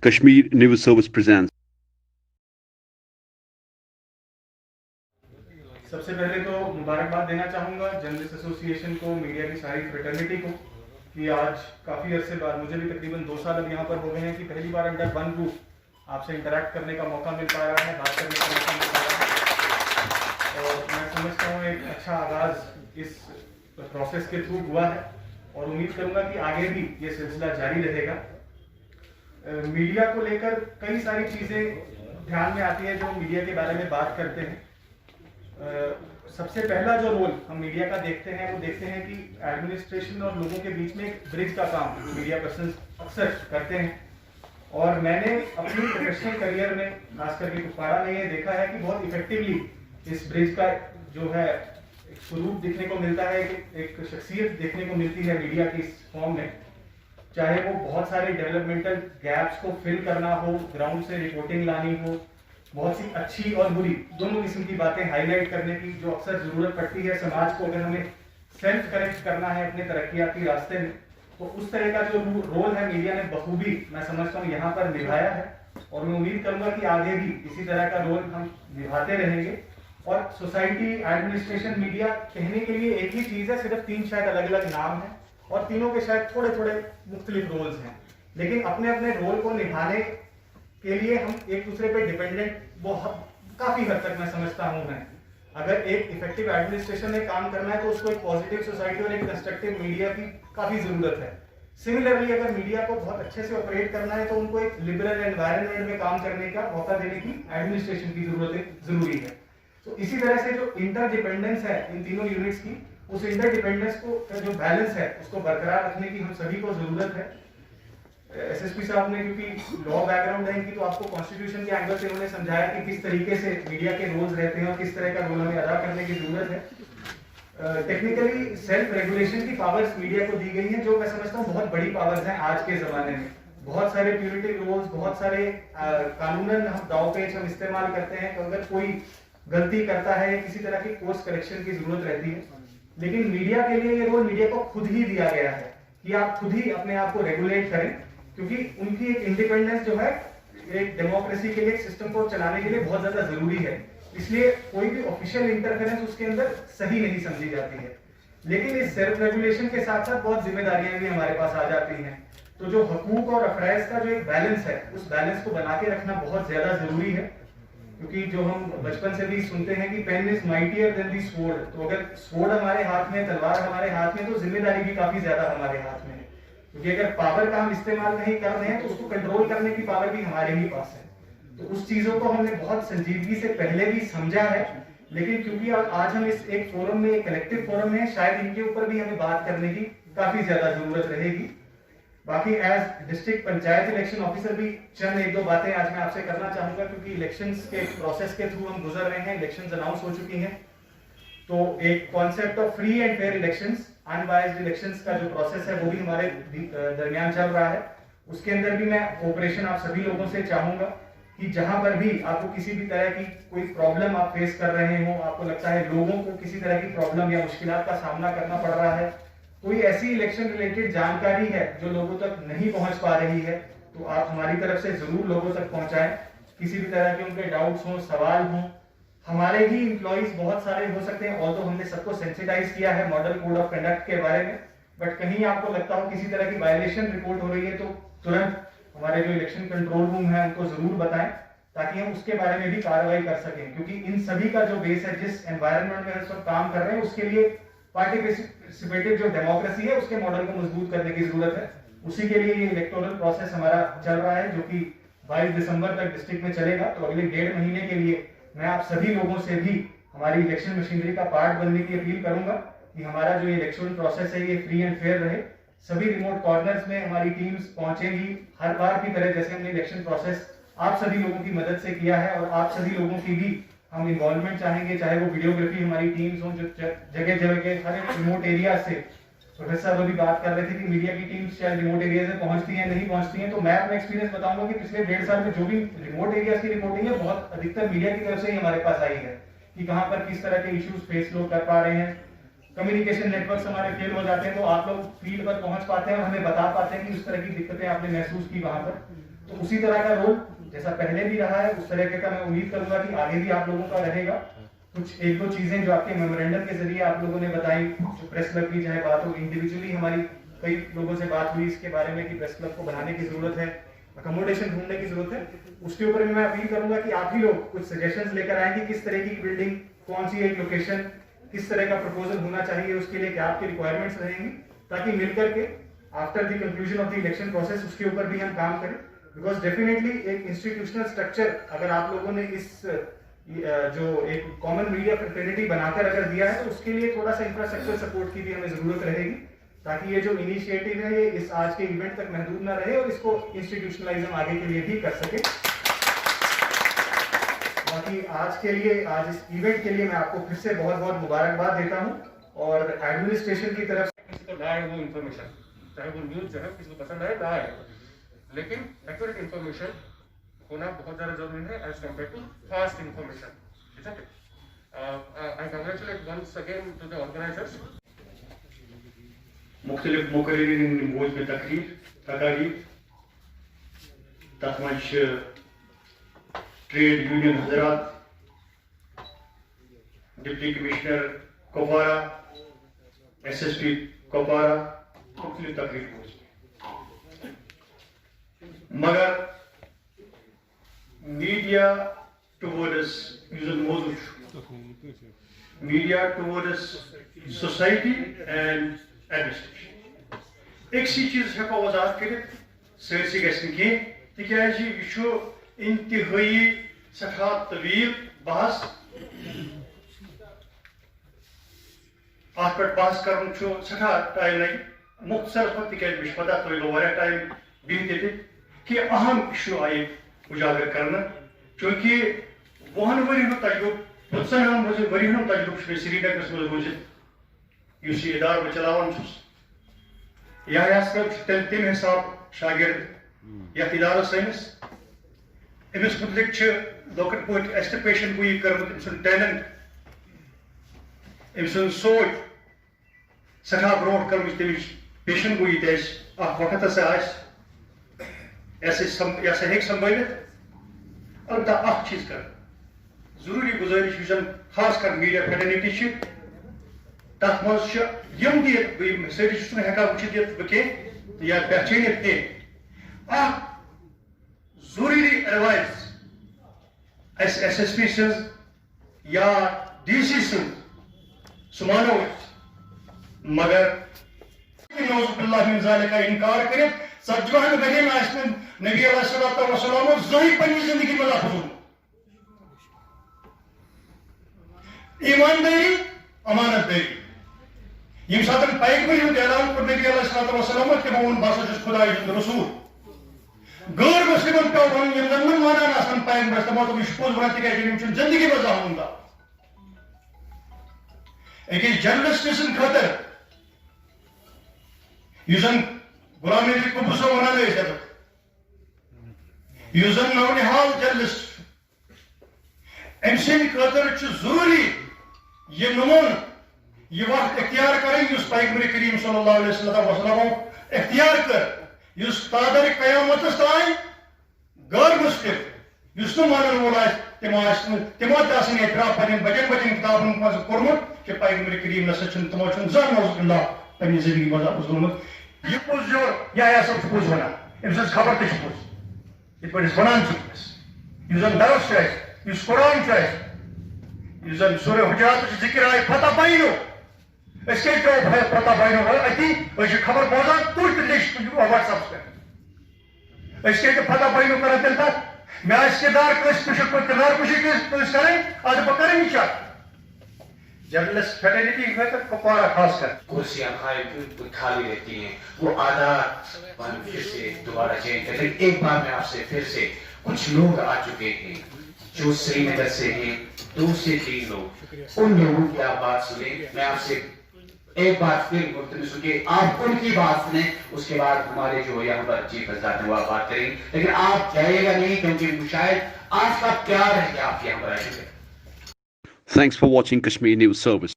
Kashmir News Service presents. सबसे पहले तो मुबारकबाद देना चाहूँगा जर्नलिस्ट एसोसिएशन को, मीडिया की सारी फ्रेटर्निटी को कि आज काफ़ी अरसे बाद, मुझे भी तकरीबन 2 साल अब यहाँ पर हो गए हैं, कि पहली बार अंडर वन रूफ आपसे इंटरेक्ट करने का मौका मिल पा रहा है, बात करने का मौका मिल पा रहा है। और मैं समझता हूँ एक अच्छा आगाज़ इस प्रोसेस के थ्रू हुआ है और उम्मीद करूँगा कि आगे भी ये सिलसिला जारी रहेगा। मीडिया को लेकर कई सारी चीज़ें ध्यान में आती है जो मीडिया के बारे में बात करते हैं। सबसे पहला जो रोल हम मीडिया का देखते हैं वो देखते हैं कि एडमिनिस्ट्रेशन और लोगों के बीच में एक ब्रिज का काम मीडिया पर्सन अक्सर करते हैं। और मैंने अपनी प्रोफेशनल करियर में खास करके कुपवाड़ा में ये देखा है कि बहुत इफेक्टिवली इस ब्रिज का जो है एक स्वरूप देखने को मिलता है, एक शख्सियत देखने को मिलती है मीडिया की इस फॉर्म में। चाहे वो बहुत सारे डेवलपमेंटल गैप्स को फिल करना हो, ग्राउंड से रिपोर्टिंग लानी हो, बहुत सी अच्छी और बुरी दोनों किस्म की बातें हाईलाइट करने की जो अक्सर जरूरत पड़ती है समाज को, अगर हमें सेल्फ करेक्ट करना है अपने तरक्याती रास्ते में, तो उस तरह का जो रोल है मीडिया ने बखूबी मैं समझता हूँ यहाँ पर निभाया है। और मैं उम्मीद करूंगा कि आगे भी इसी तरह का रोल हम निभाते रहेंगे। और सोसाइटी, एडमिनिस्ट्रेशन, मीडिया कहने के लिए एक ही चीज है, सिर्फ 3 शायद अलग अलग नाम है और तीनों के शायद थोड़े थोड़े मुख्तलिफ रोल्स हैं, लेकिन अपने अपने रोल को निभाने के लिए हम एक दूसरे पे डिपेंडेंट बहुत काफी हद तक मैं समझता हूं मैं। अगर एक इफेक्टिव एडमिनिस्ट्रेशन में काम करना है तो उसको एक पॉजिटिव सोसाइटी और एक कंस्ट्रक्टिव मीडिया की काफी जरूरत है। सिमिलरली अगर मीडिया को बहुत अच्छे से ऑपरेट करना है तो उनको एक लिबरल एनवायरनमेंट में काम करने का मौका देने की एडमिनिस्ट्रेशन की जरूरत जरूरी है। तो इसी तरह से जो इंटरडिपेंडेंस है इन तीनों यूनिट्स की, उस इंटरडिपेंडेंस को जो बैलेंस है उसको बरकरार रखने की हम सभी को जरूरत है। एसएसपी साहब ने, क्योंकि लॉ बैकग्राउंड है इनकी, तो आपको कॉन्स्टिट्यूशन के एंगल से उन्होंने समझाया कि किस तरीके से मीडिया के रोल्स रहते हैं और किस तरह का रोल हमें अदा करने की जरूरत है। टेक्निकली सेल्फ रेगुलेशन की पावर्स मीडिया को दी गई हैं, जो मैं समझता हूँ बहुत बड़ी पावर्स हैं आज के जमाने में। बहुत सारे प्यूरिटिव रोल्स, बहुत सारे कानूनन हम दाव पेच हम इस्तेमाल करते हैं तो अगर कोई गलती करता है किसी तरह की कोर्स करेक्शन की जरूरत रहती है, लेकिन मीडिया के लिए ये रोल मीडिया को खुद ही दिया गया है कि आप खुद ही अपने आप को रेगुलेट करें, क्योंकि उनकी एक इंडिपेंडेंस जो है एक डेमोक्रेसी के लिए, सिस्टम को चलाने के लिए बहुत ज्यादा जरूरी है। इसलिए कोई भी ऑफिशियल इंटरफेरेंस उसके अंदर सही नहीं समझी जाती है। लेकिन इस सेल्फ रेगुलेशन के साथ साथ बहुत जिम्मेदारियां भी हमारे पास आ जाती हैं। तो जो हकूक और अफराइज का जो एक बैलेंस है, उस बैलेंस को बना के रखना बहुत ज्यादा जरूरी है। क्योंकि जो हम बचपन से भी सुनते हैं कि pen is mightier than the sword, तो अगर स्वॉर्ड हमारे हाथ में, तलवार हमारे हाथ में, तो जिम्मेदारी भी काफी ज्यादा हमारे हाथ में है। क्योंकि अगर पावर का हम इस्तेमाल नहीं कर रहे हैं तो उसको कंट्रोल करने की पावर भी हमारे ही पास है। तो उस चीजों को हमने बहुत संजीदगी से पहले भी समझा है, लेकिन क्योंकि आज हम इस एक फोरम में, एक कलेक्टिव फोरम में, शायद इनके ऊपर भी हमें बात करने की काफी ज्यादा जरूरत रहेगी। बाकी as district panchayat election officer भी चंद एक दो बातें आज मैं आपसे करना चाहूंगा, क्योंकि इलेक्शंस के प्रोसेस के थ्रू हम गुजर रहे हैं, इलेक्शंस अनाउंस हो चुकी हैं। तो एक concept of free and fair elections, unbiased elections का जो प्रोसेस है वो भी हमारे दरमियान चल रहा है। उसके अंदर भी मैं कोऑपरेशन आप सभी लोगों से चाहूंगा कि जहां पर भी आपको किसी भी तरह की कोई प्रॉब्लम आप फेस कर रहे हो, आपको लगता है लोगों को किसी तरह की प्रॉब्लम या मुश्किलात का सामना करना पड़ रहा है, कोई ऐसी इलेक्शन रिलेटेड जानकारी है जो लोगों तक नहीं पहुंच पा रही है, तो आप हमारी तरफ से जरूर लोगों तक पहुंचाएं। किसी भी तरह के उनके डाउट्स हों, सवाल हों, हमारे ही एम्प्लॉइज बहुत सारे हो सकते हैं, और तो हमने सबको सेंसिटाइज किया है मॉडल कोड ऑफ कंडक्ट के बारे में, बट कहीं आपको लगता हो किसी तरह की वायलेशन रिपोर्ट हो रही है तो तुरंत हमारे जो इलेक्शन कंट्रोल रूम है उनको जरूर बताएं, ताकि हम उसके बारे में भी कार्रवाई कर सकें। क्योंकि इन सभी का जो बेस है, जिस एनवायरनमेंट में हम सब काम कर रहे हैं, उसके लिए पार्टिसिपेटिव जो डेमोक्रेसी है उसके मॉडल को मजबूत करने की जरूरत है। उसी के लिए ये इलेक्टोरल प्रोसेस हमारा चल रहा है, जो कि 22 दिसंबर तक डिस्ट्रिक्ट में चलेगा। तो अगले 1.5 महीने के लिए मैं आप सभी लोगों से भी हमारी इलेक्शन मशीनरी का पार्ट बनने की अपील करूंगा कि हमारा जो इलेक्शन प्रोसेस है ये फ्री एंड फेयर रहे। सभी रिमोट कॉर्नर्स में हमारी टीम्स पहुंचेंगी, हर बार की तरह जैसे हमने इलेक्शन प्रोसेस आप सभी लोगों की मदद से किया है, और आप सभी लोगों की भी हम इन्वॉल्वमेंट चाहेंगे, चाहे वो वीडियोग्राफी हमारी टीम्स हो जो जगह जगह के हर रिमोट एरिया से। प्रोफेसर साहब अभी बात कर रहे थे कि मीडिया की टीम्स शायद रिमोट एरिया में पहुंचती हैं, नहीं पहुंचती हैं, तो मैं अपना एक्सपीरियंस बताऊंगा कि पिछले 1.5 साल में जो भी रिमोट एरिया की रिपोर्टिंग है बहुत अधिकतर मीडिया की तरफ से ही हमारे पास आई है कि कहां पर किस तरह के इश्यूज फेस लोग कर पा रहे हैं। कम्युनिकेशन नेटवर्क हमारे फेल हो जाते हैं तो आप लोग फील्ड पर पहुंच पाते हैं और हमें बता पाते हैं कि उस तरह की दिक्कतें आपने महसूस की वहां पर। तो उसी तरह का रोल जैसा पहले भी रहा है उस तरह का मैं उम्मीद करूंगा कि आगे भी आप लोगों का रहेगा। कुछ एक दो चीजें जो आपके मेमोरेंडम के जरिए आप लोगों ने बताई, जो प्रेस क्लब की चाहे बात हो, इंडिविजुअली हमारी कई लोगों से बात हुई इसके बारे में कि प्रेस क्लब को बढ़ाने की जरूरत है, अकोमोडेशन ढूंढने की जरूरत है, उसके ऊपर भी मैं अपील करूंगा कि आप ही लोग कुछ सजेशंस लेकर आए कि किस तरह की बिल्डिंग, कौन सी एक लोकेशन, किस तरह का प्रपोजल होना चाहिए, उसके लिए क्या आपकी रिक्वायरमेंट्स रहेंगी, ताकि मिलकर के after the conclusion of the election process उसके ऊपर भी हम काम करें। बिकॉज डेफिनेटली एक इंस्टीट्यूशनल स्ट्रक्चर अगर आप लोगों ने इस जो एक कॉमन मीडिया फ्रेटर्निटी बनाकर अगर दिया है तो उसके लिए थोड़ा सा इंफ्रास्ट्रक्चर सपोर्ट की भी हमें जरूरत रहेगी, ताकि ये जो इनिशिएटिव है ये इस आज के इवेंट तक महदूद ना रहे और इसको इंस्टीट्यूशनलाइज हम आगे के लिए भी कर सके। बाकी आज के लिए, आज इस इवेंट के लिए मैं आपको फिर से बहुत बहुत मुबारकबाद देता हूँ और एडमिनिस्ट्रेशन की तरफ से किसी को ना है वो इन्फॉर्मेशन, चाहे वो न्यूज जो है किसी को पसंद आए ना आए, लेकिन एक्यूरेट इन्फॉर्मेशन होना बहुत ज़्यादा जरूरी है as compare to fast information, isn't it? I congratulate once again to the organizers. मुख्तलिफ मुकर्रिरीन मौज में तकारीब तथ मंच ट्रेड यूनियन हजरात, deputy commissioner Kupwara, SSP Kupwara, मुख्तलिफ तकरीब मौज में, मगर media towards media towards society and administration एक सी चीज हेको वजाहत करित सरसी गसन की तिकाज यह इंतहाई सठा तवील बहस अत पे बहस कर सठा टाइम लगे मुख्तसर पे तिकाज मे पता तुम गो वारिया टाइम बिहत कि अहम इशू आए उजागर करना, चूंकि 20 वरी तजुर्बे 15 वरी तजुर्बे श्रीनगरस मज रोजित इस इदार बह चलावान तम हिसाब शागिर्द यथ इदारस सैनिस अमिस मुतलिक लकट पे एस्टिपेशन गई कर्मुत अम सुंद टैलेंट अम सुंद सोच सठा ब्रोह कर्म तमिच पेशन गई तक वक्त ऐसे हेक संभालित अलबत्ता चीज कर जरूरी गुजारिश खास कर मीडिया फ्रेटर्निटी तथ मज सारी हेकान वुचित बह या पहचानित जरूरी एडवाइस SSP या DC सह मानो मगर का इनकार कर 70 गरी नबी अलैहिस्सलाम जही पन्नी जिंदगी में लफज ईमानदारी अमानतदारी यम सात पैगंबरी हुंद ऐलान कर नबी अलैहिस्सलाम तमो वो बस खुदा रसूल गैर मुस्लिमन पे वन यम जन मानान आसान पैगंबर तमो तो पोज वन तिक जिंदगी में जहूंगा अकिस जर्नलिस्ट खतर गुलाम नबी कुब्बुस वन नौनिहाल जर्नलिस्ट अम सर जरूरी यह नमून यह वक्त इख्तियार करें पैगंबर करीम सल्लल्लाहु अलैहि वसल्लम इख्तियार कर तादर कयामत तान गैर मुस्लिम मानन वोल तमो एतराफ पे बजन बजन किताबन मज कोर्मुत कि पैगंबर करीम नसा तमो जन नौजुबिल्ला पन्ने जिंदगी मज गुजरमुत यह पुज या सब पुज वन अम खबर तुज इत वन जन दरस कुरान जन सूरह हुजुरात जिक्र आय फतह बैनो पता बैनो अति खबर बोजान तुज व्हाट्सएप पे पता बैनो कर तेल तक मे किरदार किरदार कुशी करें आज बह करें चेक जर्नलिस्ट फ्रेटर्निटी कुपवारा खास कर कुर्सियां खाली रहती हैं, वो आधार फिर से दोबारा चेंज कर। लेकिन एक बार मैं आपसे फिर से कुछ लोग आ चुके हैं जो श्रीनगर से हैं, 2 से 3 लोग, उन लोगों की आप बात सुने। मैं आपसे एक बार फिर गुफ्तगू सुनिए, आप उनकी बात सुने, उसके बाद हमारे जो यहाँ पर चीफ हजरात है वो आप बात करेंगे, लेकिन आप जाइएगा नहीं क्योंकि शायद आपका प्यार है कि आप यहाँ पर आएंगे। Thanks for watching Kashmir News Service.